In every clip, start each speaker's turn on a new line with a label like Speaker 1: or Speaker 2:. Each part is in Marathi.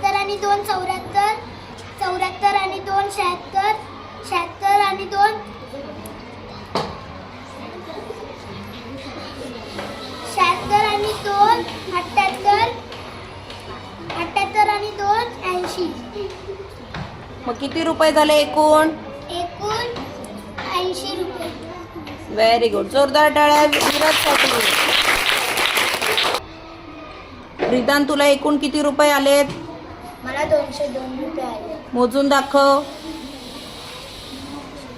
Speaker 1: 72 आणि 2 74, 74 आणि 2 76, 76 आणि 2 76 आणि 2 78, 78 आणि 2 80.
Speaker 2: मग किती रुपये झाले एकूण?
Speaker 1: एकूण 80 रुपये.
Speaker 2: Very good. जोरदार टाळ्या विराजसाठी. रिदान, तुला एकूण किती रुपये आलेत?
Speaker 1: मला 202 रुपये आले.
Speaker 2: मोजून दाखव.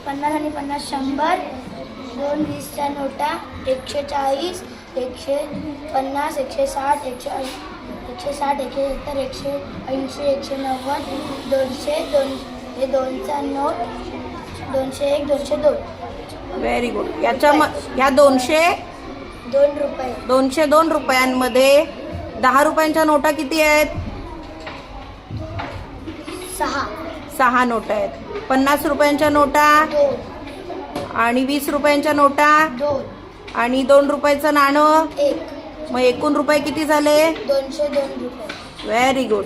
Speaker 1: 50 आणि 50 100, 2 20च्या नोटा, 140, 150, 160, 160, 170, 180, 190, 200, 2 हे 2चा नोट, 201, 202.
Speaker 2: Very good. ह्या
Speaker 1: 2 रुपये.
Speaker 2: 202 रुपयांमध्ये 10 रुपयांच्या नोटा किती आहेत?
Speaker 1: 6.
Speaker 2: 6 नोटा आहेत. 50 रुपयांच्या नोटा
Speaker 1: 2.
Speaker 2: आणि 20 रुपयांच्या नोटा
Speaker 1: 2.
Speaker 2: आणि 2 रुपयाचं नाणं.
Speaker 1: 1.
Speaker 2: मग एकूण रुपये किती झाले?
Speaker 1: 202 रुपये.
Speaker 2: Very good.